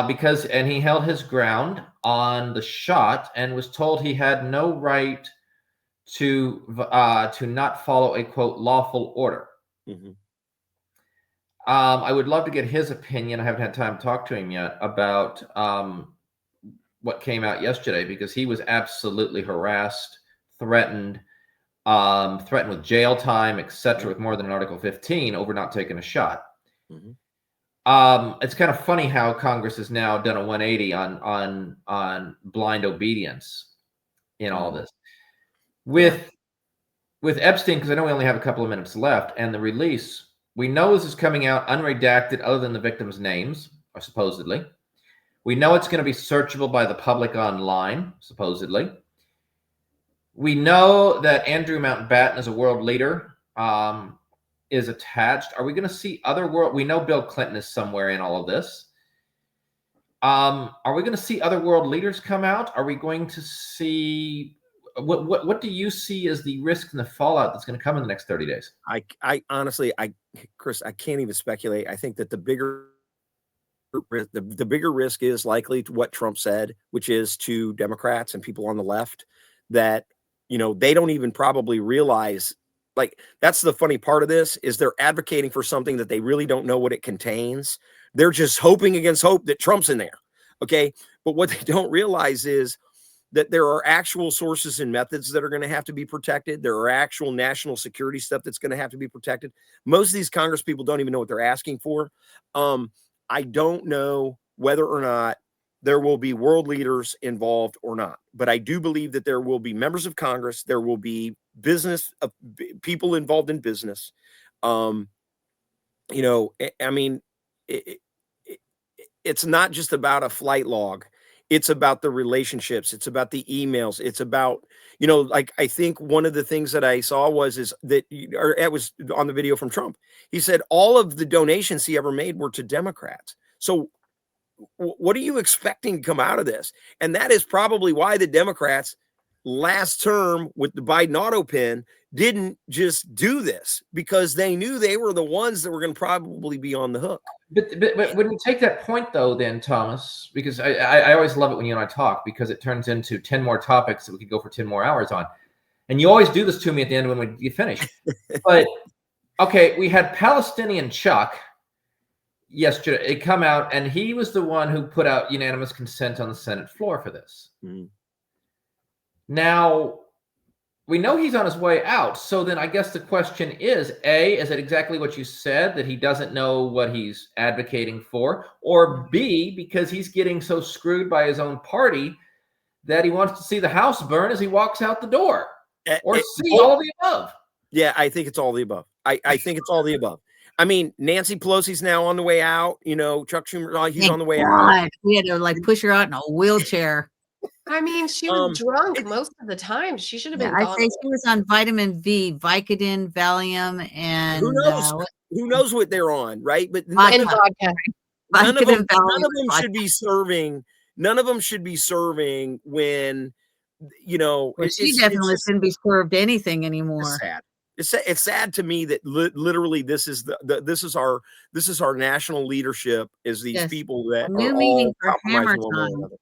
because he held his ground on the shot and was told he had no right to not follow a, quote, lawful order. I would love to get his opinion. I haven't had time to talk to him yet about what came out yesterday, because he was absolutely harassed, threatened with jail time, etc., with more than an Article 15 over not taking a shot. It's kind of funny how Congress has now done a 180 on blind obedience in all this. With Epstein, because I know we only have a couple of minutes left, and the release, we know this is coming out unredacted other than the victims' names, or supposedly. We know it's going to be searchable by the public online, supposedly. We know that Andrew Mountbatten, as a world leader, is attached. Are we going to see other world? We know Bill Clinton is somewhere in all of this. Are we going to see other world leaders come out? Are we going to see what do you see as the risk and the fallout that's going to come in the next 30 days? I honestly, Chris, I can't even speculate. I think that the bigger risk is likely to what Trump said, which is to Democrats and people on the left, that, you know, they don't even probably realize, like, that's the funny part of this, is they're advocating for something that they really don't know what it contains. They're just hoping against hope that Trump's in there. Okay. But what they don't realize is that there are actual sources and methods that are going to have to be protected. There are actual national security stuff that's going to have to be protected. Most of these Congress people don't even know what they're asking for. I don't know whether or not there will be world leaders involved or not, but I do believe that there will be members of Congress. There will be business people involved in business. You know, I mean, it's not just about a flight log. It's about the relationships. It's about the emails. It's about, you know, like, I think one of the things that I saw is that, or it was on the video from Trump. He said all of the donations he ever made were to Democrats. So what are you expecting to come out of this? And that is probably why the Democrats last term with the Biden auto pin didn't just do this, because they knew they were the ones that were going to probably be on the hook. But when you take that point, though, then, Thomas, because I always love it when you and I talk, because it turns into 10 more topics that we could go for 10 more hours on. And you always do this to me at the end when you finish. But, okay, we had Palestinian Chuck yesterday. It come out, and he was the one who put out unanimous consent on the Senate floor for this. Mm. Now, we know he's on his way out. So then I guess the question is, A, is it exactly what you said, that he doesn't know what he's advocating for? Or B, because he's getting so screwed by his own party that he wants to see the house burn as he walks out the door? Or C, all of the above? Yeah, I think it's all the above. I think it's all the above. I mean, Nancy Pelosi's now on the way out. You know, Chuck Schumer, he's on the way out. We had to like push her out in a wheelchair. I mean, she was drunk most of the time. She should have been. I'd say she was on vitamin V, Vicodin, Valium, and who knows? Who knows what they're on, right? But vodka. None of them should be serving. None of them should be serving when, you know. Well, she definitely shouldn't be served anything anymore. It's sad. It's sad to me that literally this is this is our national leadership, is these people that new are meaning all for hammer compromising one time. another.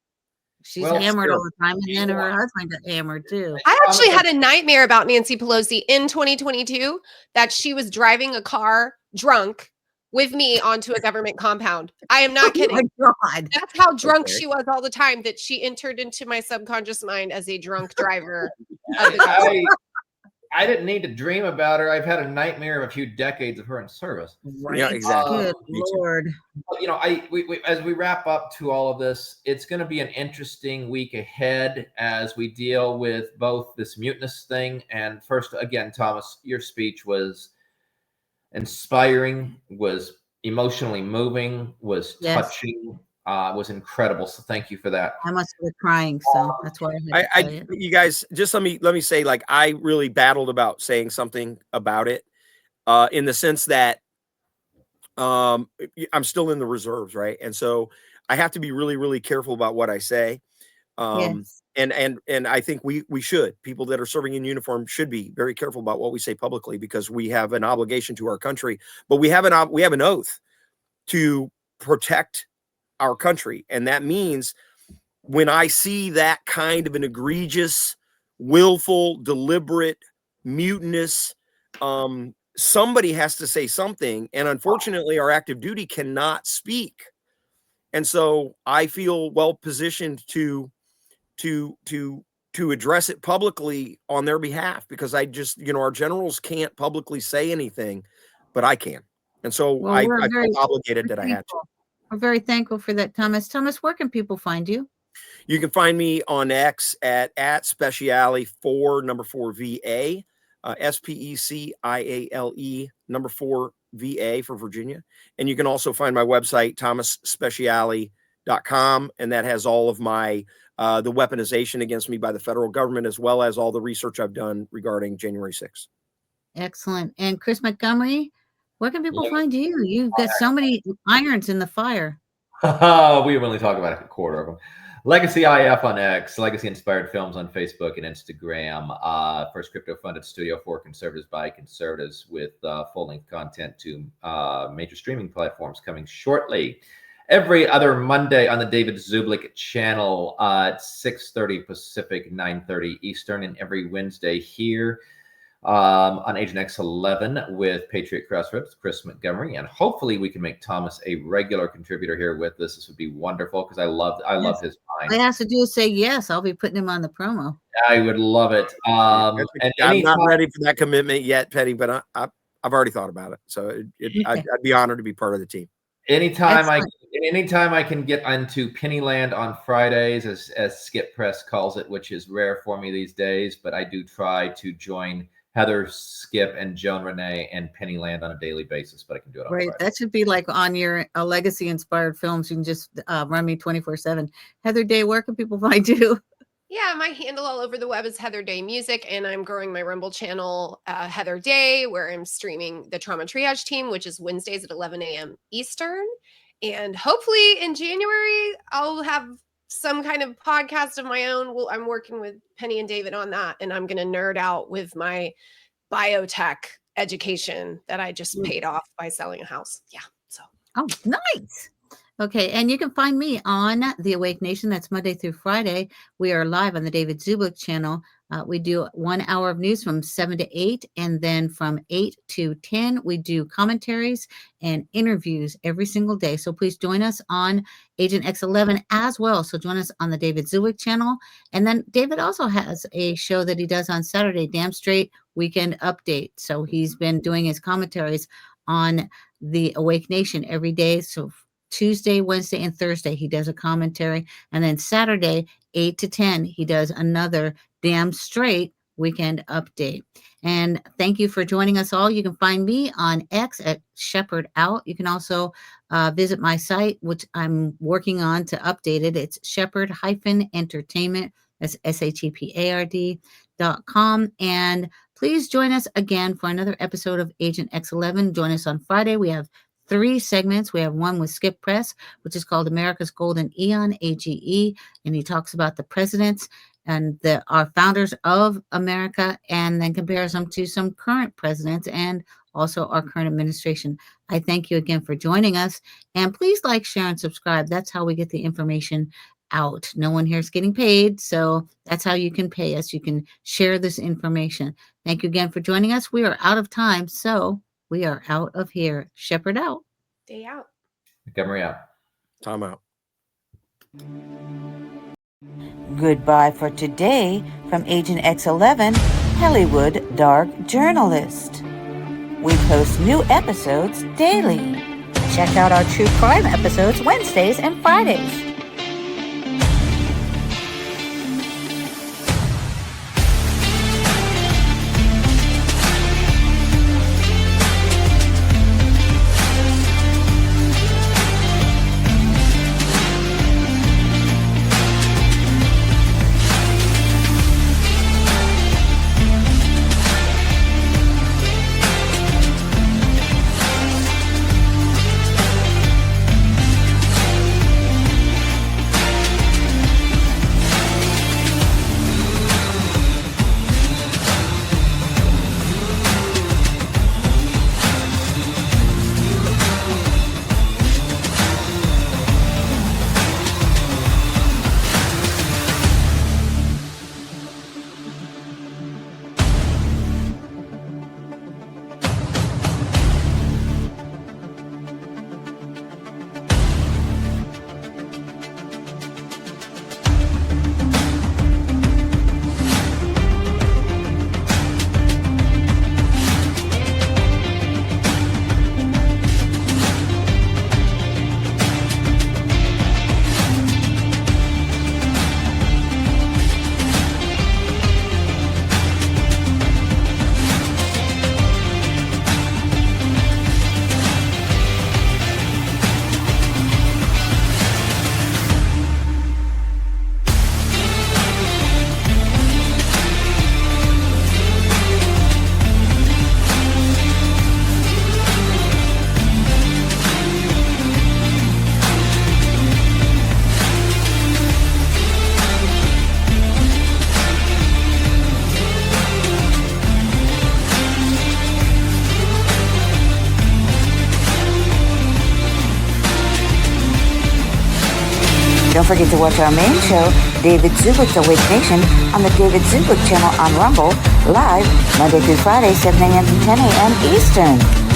She's hammered all the time, and then her husband got hammered too. I actually had a nightmare about Nancy Pelosi in 2022, that she was driving a car drunk with me onto a government compound. I am not kidding. Oh my God. That's how drunk she was all the time, that she entered into my subconscious mind as a drunk driver of the car. I didn't need to dream about her. I've had a nightmare of a few decades of her in service. Right. Yeah, exactly. Good Lord. But, you know, as we wrap up to all of this, it's going to be an interesting week ahead as we deal with both this mutinous thing. And first, again, Thomas, your speech was inspiring, was emotionally moving, was touching, was incredible. So thank you for that. I must have been crying, so that's why you guys, just let me say, like, I really battled about saying something about it, in the sense that I'm still in the reserves, right? And so I have to be really, really careful about what I say. Yes. And I think we should, people that are serving in uniform should be very careful about what we say publicly, because we have an obligation to our country, but we have an oath to protect our country. And that means when I see that kind of an egregious, willful, deliberate, mutinous, somebody has to say something. And unfortunately, our active duty cannot speak. And so I feel well positioned to address it publicly on their behalf, because I just, you know, our generals can't publicly say anything, but I can. And so I felt obligated that I had to. We're very thankful for that, Thomas. Thomas, where can people find you? You can find me on X at Speciale 4 VA, SPECIALE 4 VA for Virginia. And you can also find my website, thomasspeciale.com, and that has all of my the weaponization against me by the federal government, as well as all the research I've done regarding January 6th. Excellent. And Chris Montgomery, where can people find you? You've got so many irons in the fire. We only talk about a quarter of them. Legacy IF on X, Legacy Inspired Films on Facebook and Instagram. First crypto-funded studio for conservatives by conservatives, with full-length content to major streaming platforms coming shortly. Every other Monday on the David Zublik channel at 6:30 Pacific, 9:30 Eastern, and every Wednesday here on Agent X11 with Patriot Crossroads, Chris Montgomery, and hopefully we can make Thomas a regular contributor here with us. This would be wonderful, because I love his mind. All I have to do is say yes. I'll be putting him on the promo. I would love it. And I'm not ready for that commitment yet, Penny, but I've already thought about it. So I'd be honored to be part of the team. Anytime I can get into Pennyland on Fridays, as Skip Press calls it, which is rare for me these days, but I do try to join Heather, Skip, and Joan Renee and Pennyland on a daily basis, but I can do it on Friday. That should be like on your Legacy Inspired Films. You can just run me 24/7. Heather Day, where can people find you? Yeah, my handle all over the web is Heather Day Music, and I'm growing my Rumble channel, Heather Day, where I'm streaming the Trauma Triage Team, which is Wednesdays at 11 a.m. Eastern. And hopefully in January, I'll have some kind of podcast of my own. Well, I'm working with Penny and David on that, and I'm going to nerd out with my biotech education that I just paid off by selling a house. Yeah. So. Oh, nice. Okay, and you can find me on The Awake Nation. That's Monday through Friday. We are live on the David Zubik channel. We do 1 hour of news from 7 to 8, and then from 8 to 10, we do commentaries and interviews every single day. So please join us on Agent X11 as well. So join us on the David Zubik channel. And then David also has a show that he does on Saturday, Damn Straight Weekend Update. So he's been doing his commentaries on The Awake Nation every day. So Tuesday, Wednesday, and Thursday, he does a commentary. And then Saturday, 8 to 10, he does another Damn Straight Weekend Update. And thank you for joining us all. You can find me on X at Shepherd Out. You can also visit my site, which I'm working on to update it. It's shepherd-entertainment. That's SHEPARD.com. And please join us again for another episode of Agent X11. Join us on Friday. We have 3 segments. We have one with Skip Press, which is called America's Golden Eon, AGE, and he talks about the presidents and our founders of America, and then compares them to some current presidents and also our current administration. I thank you again for joining us, and please like, share, and subscribe. That's how we get the information out. No one here is getting paid, so that's how you can pay us. You can share this information. Thank you again for joining us. We are out of time, so we are out of here. Shepherd out. Day out. Montgomery out. Tom out. Goodbye for today from Agent X11, Hollywood Dark Journalist. We post new episodes daily. Check out our true crime episodes Wednesdays and Fridays. Don't forget to watch our main show, David Zubik's Awake Nation, on the David Zubik channel on Rumble, live Monday through Friday, 7 a.m. to 10 a.m. Eastern.